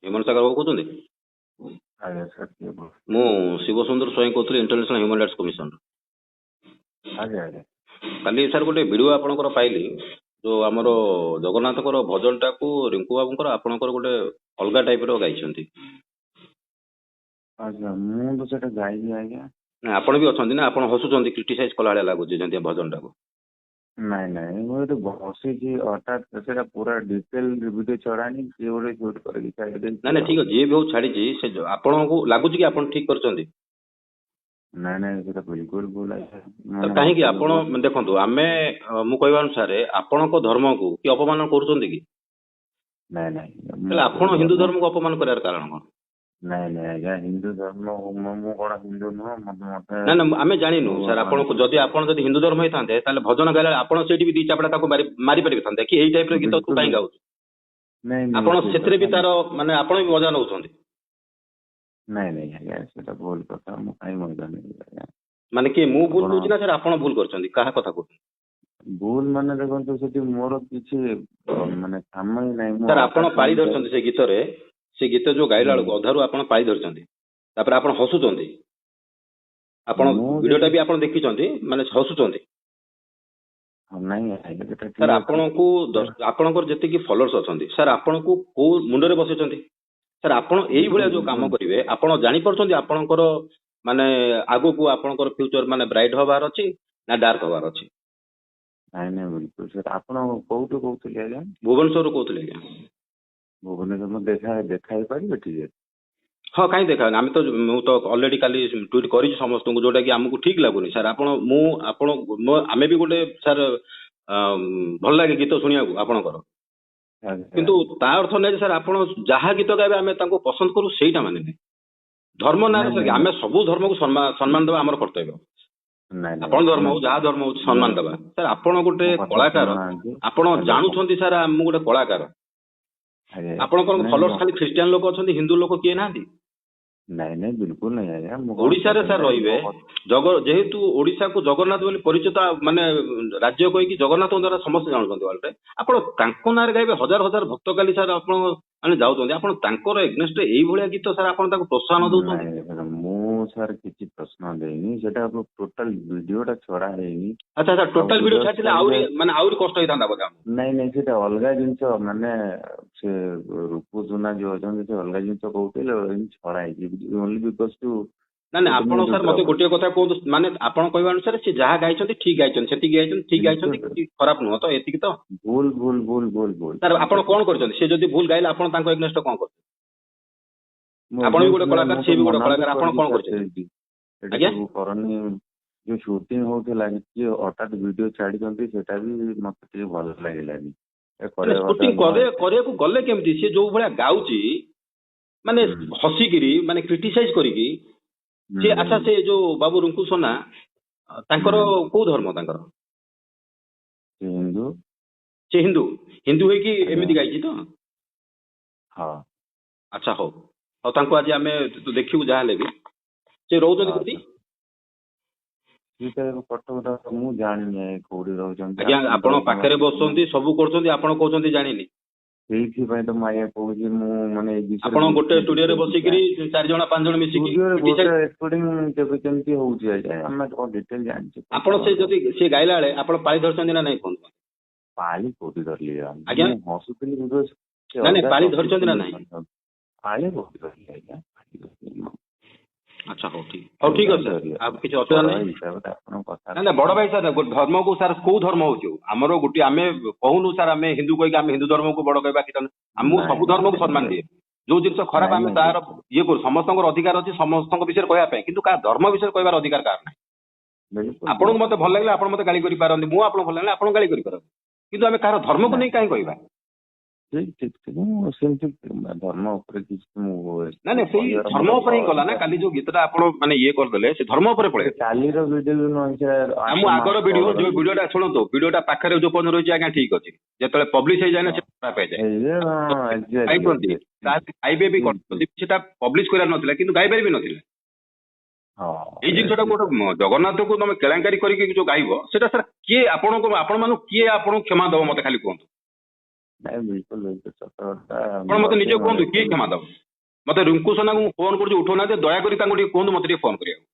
हेमंत सागर बाबू कहते ଆଜ୍ଞା ସାର୍ କିଏ କହୁଛନ୍ତି? ମୁଁ ଶିବସୁନ୍ଦର ସ୍ୱାଇଁ କହୁଥିଲି ଇଣ୍ଟରନ୍ୟାସନାଲ ହ୍ୟୁମାନ ରାଇଟ୍ସ କମିଶନ। ଆଜ୍ଞା ଆଜ୍ଞା କାଲି ସାର୍ ଗୋଟେ ଭିଡ଼ିଓ ଆପଣଙ୍କର ପାଇଲି ଯୋଉ ଆମର ଜଗନ୍ନାଥଙ୍କର ଭଜନଟାକୁ ରିଙ୍କୁ ବାବୁଙ୍କର ଆପଣଙ୍କର ଗୋଟେ ଅଲଗା ଟାଇପର ଗାଇଛନ୍ତି। ଆଜ୍ଞା ମୁଁ ତ ସେଟା ଗାଇନି ଆଜ୍ଞା। ନା ଆପଣ ବି ଅଛନ୍ତି ନା, ଆପଣ ହସୁଛନ୍ତି, କ୍ରିଟିସାଇଜ କଲା ଭଳିଆ ଲାଗୁଛି ଯେମିତି ଭଜନଟାକୁ। ନାଇଁ ନାଇଁ ମୁଁ ଏଠି ବସିଛି ହଠାତ୍ ସେଟା ପୁରା ଡିଟେଲ ଭିଡ଼ିଓ ଛଡ଼ାନି କିଏ ଗୋଟେ ସୁଟ୍ କରିକି ଛାଡ଼ିଦେଇଛି। ନାଇଁ ନାଇଁ ଠିକ ଅଛି, ଯିଏ ବି ହଉ ଛାଡ଼ିଛି, ସେ ଆପଣଙ୍କୁ ଲାଗୁଛି କି ଆପଣ ଠିକ କରିଛନ୍ତି? ନାଇଁ ନାଇଁ ସେଟା ବିଲକୁଲ ଭୁଲ ଆଜ୍ଞା। ତ କାହିଁକି ଆପଣ ଦେଖନ୍ତୁ, ଆମେ ମୁଁ କହିବା ଅନୁସାରେ ଆପଣଙ୍କ ଧର୍ମକୁ କି ଅପମାନ କରୁଛନ୍ତି କି? ନାଇଁ ନାଇଁ ତାହେଲେ ଆପଣ ହିନ୍ଦୁ ଧର୍ମକୁ ଅପମାନ କରିବାର କାରଣ କଣ? ନାଇଁ ନାଇଁ ଆଜ୍ଞା ହିନ୍ଦୁ ଧର୍ମ ମୁଁ କଣ ହିନ୍ଦୁ ନୁହଁ ମତେ ନା ନା ଆମେ ଜାଣିନୁ ସାର୍, ଆପଣଙ୍କୁ ଯଦି ଆପଣ ଯଦି ହିନ୍ଦୁ ଧର୍ମ ହେଇଥାନ୍ତେ ତାହେଲେ ଭଜନ ଗାଇଲା ଆପଣ ସେଇଠି ବି ଦି ଚାପଡ଼ା ତାକୁ ମାରି ପାରିଥାନ୍ତେ କି ଏଇ ଟାଇପର ଗୀତ ତୁ କାହିଁ ଗାଉଛୁ? ନାଇଁ ଆପଣ ନାଇଁ ସେଥିରେ ବି ତାର ମାନେ ଆପଣ ବି ମଜା ନଉଛନ୍ତି। ନାଇଁ ନାଇଁ ଆଜ୍ଞା ସେଟା ଭୁଲ କଥା, ମୁଁ କାହିଁ ମଜା ନେବି ଆଜ୍ଞା। ମାନେ କିଏ ମୁଁ ଭୁଲ କହୁଛି ନା ସାର୍ ଆପଣ ଭୁଲ କରିଛନ୍ତି? କାହା କଥା କହୁଛନ୍ତି? ଭୁଲ ମାନେ ଦେଖନ୍ତୁ ସେଠି ମୋର କିଛି ମାନେ କାମ ହିଁ ନାହିଁ। ସାର୍ ଆପଣ ପାଳି ଧରିଛନ୍ତି ସେ ଗୀତରେ, ସେ ଗୀତ ଯୋଉ ଗାଇଲା ବେଳକୁ ଅଧାରୁ ଆପଣ ପାଳି ଧରିଛନ୍ତି, ତାପରେ ଆପଣ ହସୁଛନ୍ତି। ଆପଣ ଭିଡ଼ିଓଟା ବି ଆପଣ ଦେଖିଛନ୍ତି, ମାନେ ହସୁଛନ୍ତି। ସାର୍ ଆପଣଙ୍କୁ ଆପଣଙ୍କର ଯେତିକି ଫଲୋଅର୍ସ ଅଛନ୍ତି ସାର୍, ଆପଣଙ୍କୁ କୋଉ ମୁଣ୍ଡରେ ବସେଇଛନ୍ତି? ସାର୍ ଆପଣ ଏଇଭଳିଆ ଯୋଉ କାମ କରିବେ, ଆପଣ ଜାଣିପାରୁଛନ୍ତି ଆପଣଙ୍କର ମାନେ ଆଗକୁ ଆପଣଙ୍କର ଫ୍ୟୁଚର ମାନେ ବ୍ରାଇଟ୍ ହବାର ଅଛି ନା ଡାର୍କ ହବାର ଅଛି? ନାଇଁ ନାଇଁ ବିଲକୁଲ ସାର୍। ଆପଣ କୋଉଠୁ କହୁଥିଲେ ଆଜ୍ଞା? ଭୁବନେଶ୍ୱରରୁ କହୁଥିଲେ ଆଜ୍ଞା। ଭୁବନେଶ୍ୱର ମୁଁ ଦେଖା ହେଇପାରିବେ ଟିକେ? ହଁ କାହିଁ ଦେଖାନି, ଆମେ ତ ମୁଁ ତ ଅଲରେଡି କାଲି ଟ୍ୱିଟ୍ କରିଛି ସମସ୍ତଙ୍କୁ, ଯୋଉଟା କି ଆମକୁ ଠିକ ଲାଗୁନି ସାର୍। ଆମେ ବି ଗୋଟେ ସାର୍ ଭଲ ଲାଗେ ଗୀତ ଶୁଣିବାକୁ ଆପଣଙ୍କର, କିନ୍ତୁ ତା ଅର୍ଥ ନାହିଁ ଯେ ସାର୍ ଆପଣ ଯାହା ଗୀତ ଗାଇବେ ଆମେ ତାଙ୍କୁ ପସନ୍ଦ କରୁ, ସେଇଟା ମାନେ ନାହିଁ। ଧର୍ମ ନାଁରେ ଆମେ ସବୁ ଧର୍ମକୁ ସମ୍ମାନ ଦେବା ଆମର କର୍ତ୍ତବ୍ୟ। ଆପଣ ଧର୍ମ ହଉ ଯାହା ଧର୍ମ ହଉଛି ସମ୍ମାନ ଦେବା। ସାର୍ ଆପଣ ଗୋଟେ କଳାକାର, ଆପଣ ଜାଣୁଛନ୍ତି ସାର୍ ମୁଁ ଗୋଟେ କଳାକାର। ଆପଣଙ୍କର ଫଲୋଅର୍ସ ଖାଲି ଖ୍ରୀଷ୍ଟିଆନ ଲୋକ ଅଛନ୍ତି, ହିନ୍ଦୁ ଲୋକ କିଏ ନାହାନ୍ତି? ନାଇଁ ନାଇଁ ବିଲକୁଲ ନାଇଁ ଆଜ୍ଞା। ଓଡିଶାରେ ସାର୍ ରହିବେ, ଯେହେତୁ ଓଡିଶାକୁ ଜଗନ୍ନାଥ ବୋଲି ପରିଚିତ ମାନେ ରାଜ୍ୟ କହିକି ଜଗନ୍ନାଥଙ୍କ ଦ୍ୱାରା ସମସ୍ତେ ଜାଣୁଛନ୍ତି ୱାର୍ଲଡରେ, ଆପଣ ତାଙ୍କ ନାଁରେ ଗାଇବେ। ହଜାର ହଜାର ଭକ୍ତ କାଲି ସାର୍ ଆପଣ ମାନେ ଯାଉଛନ୍ତି, ଆପଣ ତାଙ୍କର ଏଗନେଷ୍ଟରେ ଏଇଭଳିଆ ଗୀତ ସାର୍ ଆପଣ ତାଙ୍କୁ ପ୍ରୋତ୍ସାହନ ଦଉଛନ୍ତି? ମୁଁ ସାର୍ କିଛି ପ୍ରଶ୍ନ ଦେଇନି, ସେଟା ଟୋଟାଲ ଭିଡିଓଟା ଛଡା ହେଇନି। ଆଚ୍ଛା ଆଚ୍ଛା, ଟୋଟାଲ ଭିଡିଓ ଛାଡିଥିଲେ ଆହୁରି କଷ୍ଟ ହେଇଥାନ୍ତା ବୋଧେ? ନାଇଁ ନାଇଁ ସେଟା ଅଲଗା ଜିନିଷ, ମାନେ ସେ ରୂପ ସୁନା ଯୋଉ ଅଛନ୍ତି ସେ ଅଲଗା ଜିନିଷ କହୁଥିଲେ, ଛଡା ହେଇଛି ଓନ୍ଲି ବିକଜ ଟୁ। ନାଇଁ ନାଇଁ ଆପଣ ସାର୍ ମତେ ଗୋଟିଏ କଥା କୁହନ୍ତୁ, ମାନେ ଆପଣ କହିବା ଅନୁସାରେ ସେ ଯାହା ଗାଇଛନ୍ତି ଠିକ ଗାଇଛନ୍ତି, ସେତିକି ଗାଇଛନ୍ତି, ଠିକ ଗାଇଛନ୍ତି, ଖରାପ ନୁହଁ ତ? ଏତିକି ତ? ଭୁଲ ଭୁଲ ଭୁଲ ଭୁଲ ଭୁଲ ସାର୍ ଆପଣ କଣ କରିଛନ୍ତି? ସେ ଯଦି ଭୁଲ ଗାଇଲେ ଆପଣ ତାଙ୍କ ଏଗନେଷ୍ଟ କଣ କରୁଛନ୍ତି? ଆପଣ ବି ଗୋଟେ କଳାକାର, ସେ ବି ଗୋଟେ କଳାକାର, ଆପଣ କଣ କରିଛନ୍ତି? ଆଜ୍ଞା କରନି, ଯୋଉ ସୁଟିଂ ହଉଥିଲା କିଏ ହଠାତ୍ ଭିଡିଓ ଛାଡିଛନ୍ତି, ସେଟା ବି ମତେ ଟିକେ ଭଲ ଲାଗିଲାନି। ସୁଟିଂ କରିବାକୁ ଗଲେ କେମିତି? ସେ ଯୋଉ ଭଳିଆ ଗାଉଛି ମାନେ ହସିକିରି, ମାନେ କ୍ରିଟିସାଇଜ କରିକି ସେ। ଆଚ୍ଛା ସେ ଯୋଉ ବାବୁ ରୁଙ୍କୁ ସୋନା ତାଙ୍କର କୋଉ ଧର୍ମ? ତାଙ୍କର ହିନ୍ଦୁ। ସେ ହିନ୍ଦୁ ହେଇକି ଏମିତି ଗାଇଛି ତ? ହଁ। ଆଚ୍ଛା ହଉ ହଉ, ତାଙ୍କୁ ଆଜି ଆମେ ଦେଖିବୁ ଯାହା ହେଲେ ବି। ସେ ରହୁଛନ୍ତି କୋଉଠି? ମୁଁ ଜାଣିନି କୋଉଠି ରହୁଛନ୍ତି। ଆଜ୍ଞା ଆପଣ ପାଖରେ ବସୁଛନ୍ତି, ସବୁ କରୁଛନ୍ତି, ଆପଣ କହୁଛନ୍ତି ଜାଣିନି। ସେଇଥିପାଇଁ ତ ମୁଁ ଆଜ୍ଞା କହୁଛି, ମୁଁ ମାନେ ଆପଣ ଗୋଟେ ଷ୍ଟୁଡିଓରେ ବସିକିରି 4 ଜଣ 5 ଜଣ ମିଶିକି କେମିତି ହଉଛି ଆଜ୍ଞା, ଆମେ କଣ ଡିଟେଲ ଜାଣିଛୁ? ଆପଣ ସେ ଯଦି ସେ ଗାଇଲା ବେଳେ ଆପଣ ପାଳି ଧରିଛନ୍ତି ନା ନାଇଁ କୁହନ୍ତୁ? ପାଳି କୋଉଠି ଧରିଲି ଆଜ୍ଞା? ହସୁଥିଲି। ନାଇଁ ନାଇଁ ପାଳି ଧରିଛନ୍ତି ନା ନାଇଁ? ପାଳି କୋଉଠି ଧରିଲି ଆଜ୍ଞା? ଆଚ୍ଛା ହଉ ଠିକ ଅଛି ସାର୍, ଆଉ କିଛି ଅସୁବିଧା ନାହିଁ। ନା ବଡ ଭାଇ ସାର୍, ଧର୍ମକୁ ସାର୍ କୋଉ ଧର୍ମ ହଉଛି ଆମର ଗୋଟିଏ, ଆମେ କହୁନୁ ସାର୍ ଆମେ ହିନ୍ଦୁ କହିକି ଆମେ ହିନ୍ଦୁ ଧର୍ମକୁ ବଡ କହିବା କିଛି ନାହିଁ। ଆମକୁ ସବୁ ଧର୍ମକୁ ସମ୍ମାନ ଦିଏ। ଯୋଉ ଜିନିଷ ଖରାପ ଆମେ ତାର ଇଏ କରୁ। ସମସ୍ତଙ୍କର ଅଧିକାର ଅଛି ସମସ୍ତଙ୍କ ବିଷୟରେ କହିବା ପାଇଁ, କିନ୍ତୁ କାହା ଧର୍ମ ବିଷୟରେ କହିବାର ଅଧିକାର କାହାର ନାହିଁ। ଆପଣଙ୍କୁ ମତେ ଭଲ ଲାଗିଲା ଆପଣ ମତେ ଗାଳି କରିପାରନ୍ତି, ମୁଁ ଆପଣଙ୍କୁ ଭଲ ଲାଗିଲା ଆପଣ ଗାଳି କରିପାରନ୍ତି, କିନ୍ତୁ ଆମେ କାହାର ଧର୍ମକୁ ନେଇ କାହିଁ କହିବା? ସେମିତି ଧର୍ମ ଉପରେ କିଛି ନାଇଁ ନାଇଁ, ସେଇ ଧର୍ମ ଉପରେ ହିଁ ଗଲା ନା କାଲି ଯୋଉ ଗୀତଟା ଆପଣ ମାନେ ଇଏ କରିଦେଲେ, ସେ ଧର୍ମ ଉପରେ ପଳେଇଲା। କାଲିର ଭିଡିଓ ଆମ ଆଗର ଭିଡିଓ, ଯୋଉ ଭିଡିଓଟା ଶୁଣନ୍ତୁ, ଭିଡିଓଟା ପାଖରେ ଯୋଉ ପର୍ଯ୍ୟନ୍ତ ରହିଛି ଆଜ୍ଞା ଠିକ ଅଛି, ଯେତେବେଳେ ପବ୍ଲିଶ ହେଇଯାଏ ନା ସେଟା ଖରାପ ହେଇଯାଏ। ଗାଇବେ ବି ସେଟା ପବ୍ଲିଶ କରିବାର ନଥିଲା, କିନ୍ତୁ ଗାଇବାରେ ବି ନଥିଲା। ଏଇ ଜିନିଷଟା ଗୋଟେ ଜଗନ୍ନାଥକୁ ତମେ କେଳାଙ୍କାରୀ କରିକି ଯୋଉ ଗାଇବ, ସେଟା ସାର୍ କିଏ ଆପଣ ମାନଙ୍କୁ କିଏ ଆପଣଙ୍କୁ କ୍ଷମା ଦବ? ମତେ ଖାଲି କୁହନ୍ତୁ। ନାଇଁ ବିଲକୁଲ ବିଲକୁଲ ସତ କଥା। ଆପଣ ମତେ ନିଜେ କୁହନ୍ତୁ କିଏ କ୍ଷମା ଦବ? ମତେ ରିଙ୍କୁ ସୋନାଙ୍କୁ ମୁଁ ଫୋନ କରୁଛି ଉଠଉନାହାନ୍ତି, ଦୟାକରି ତାଙ୍କୁ ଟିକେ କୁହନ୍ତୁ ମତେ ଟିକେ ଫୋନ କରିବାକୁ।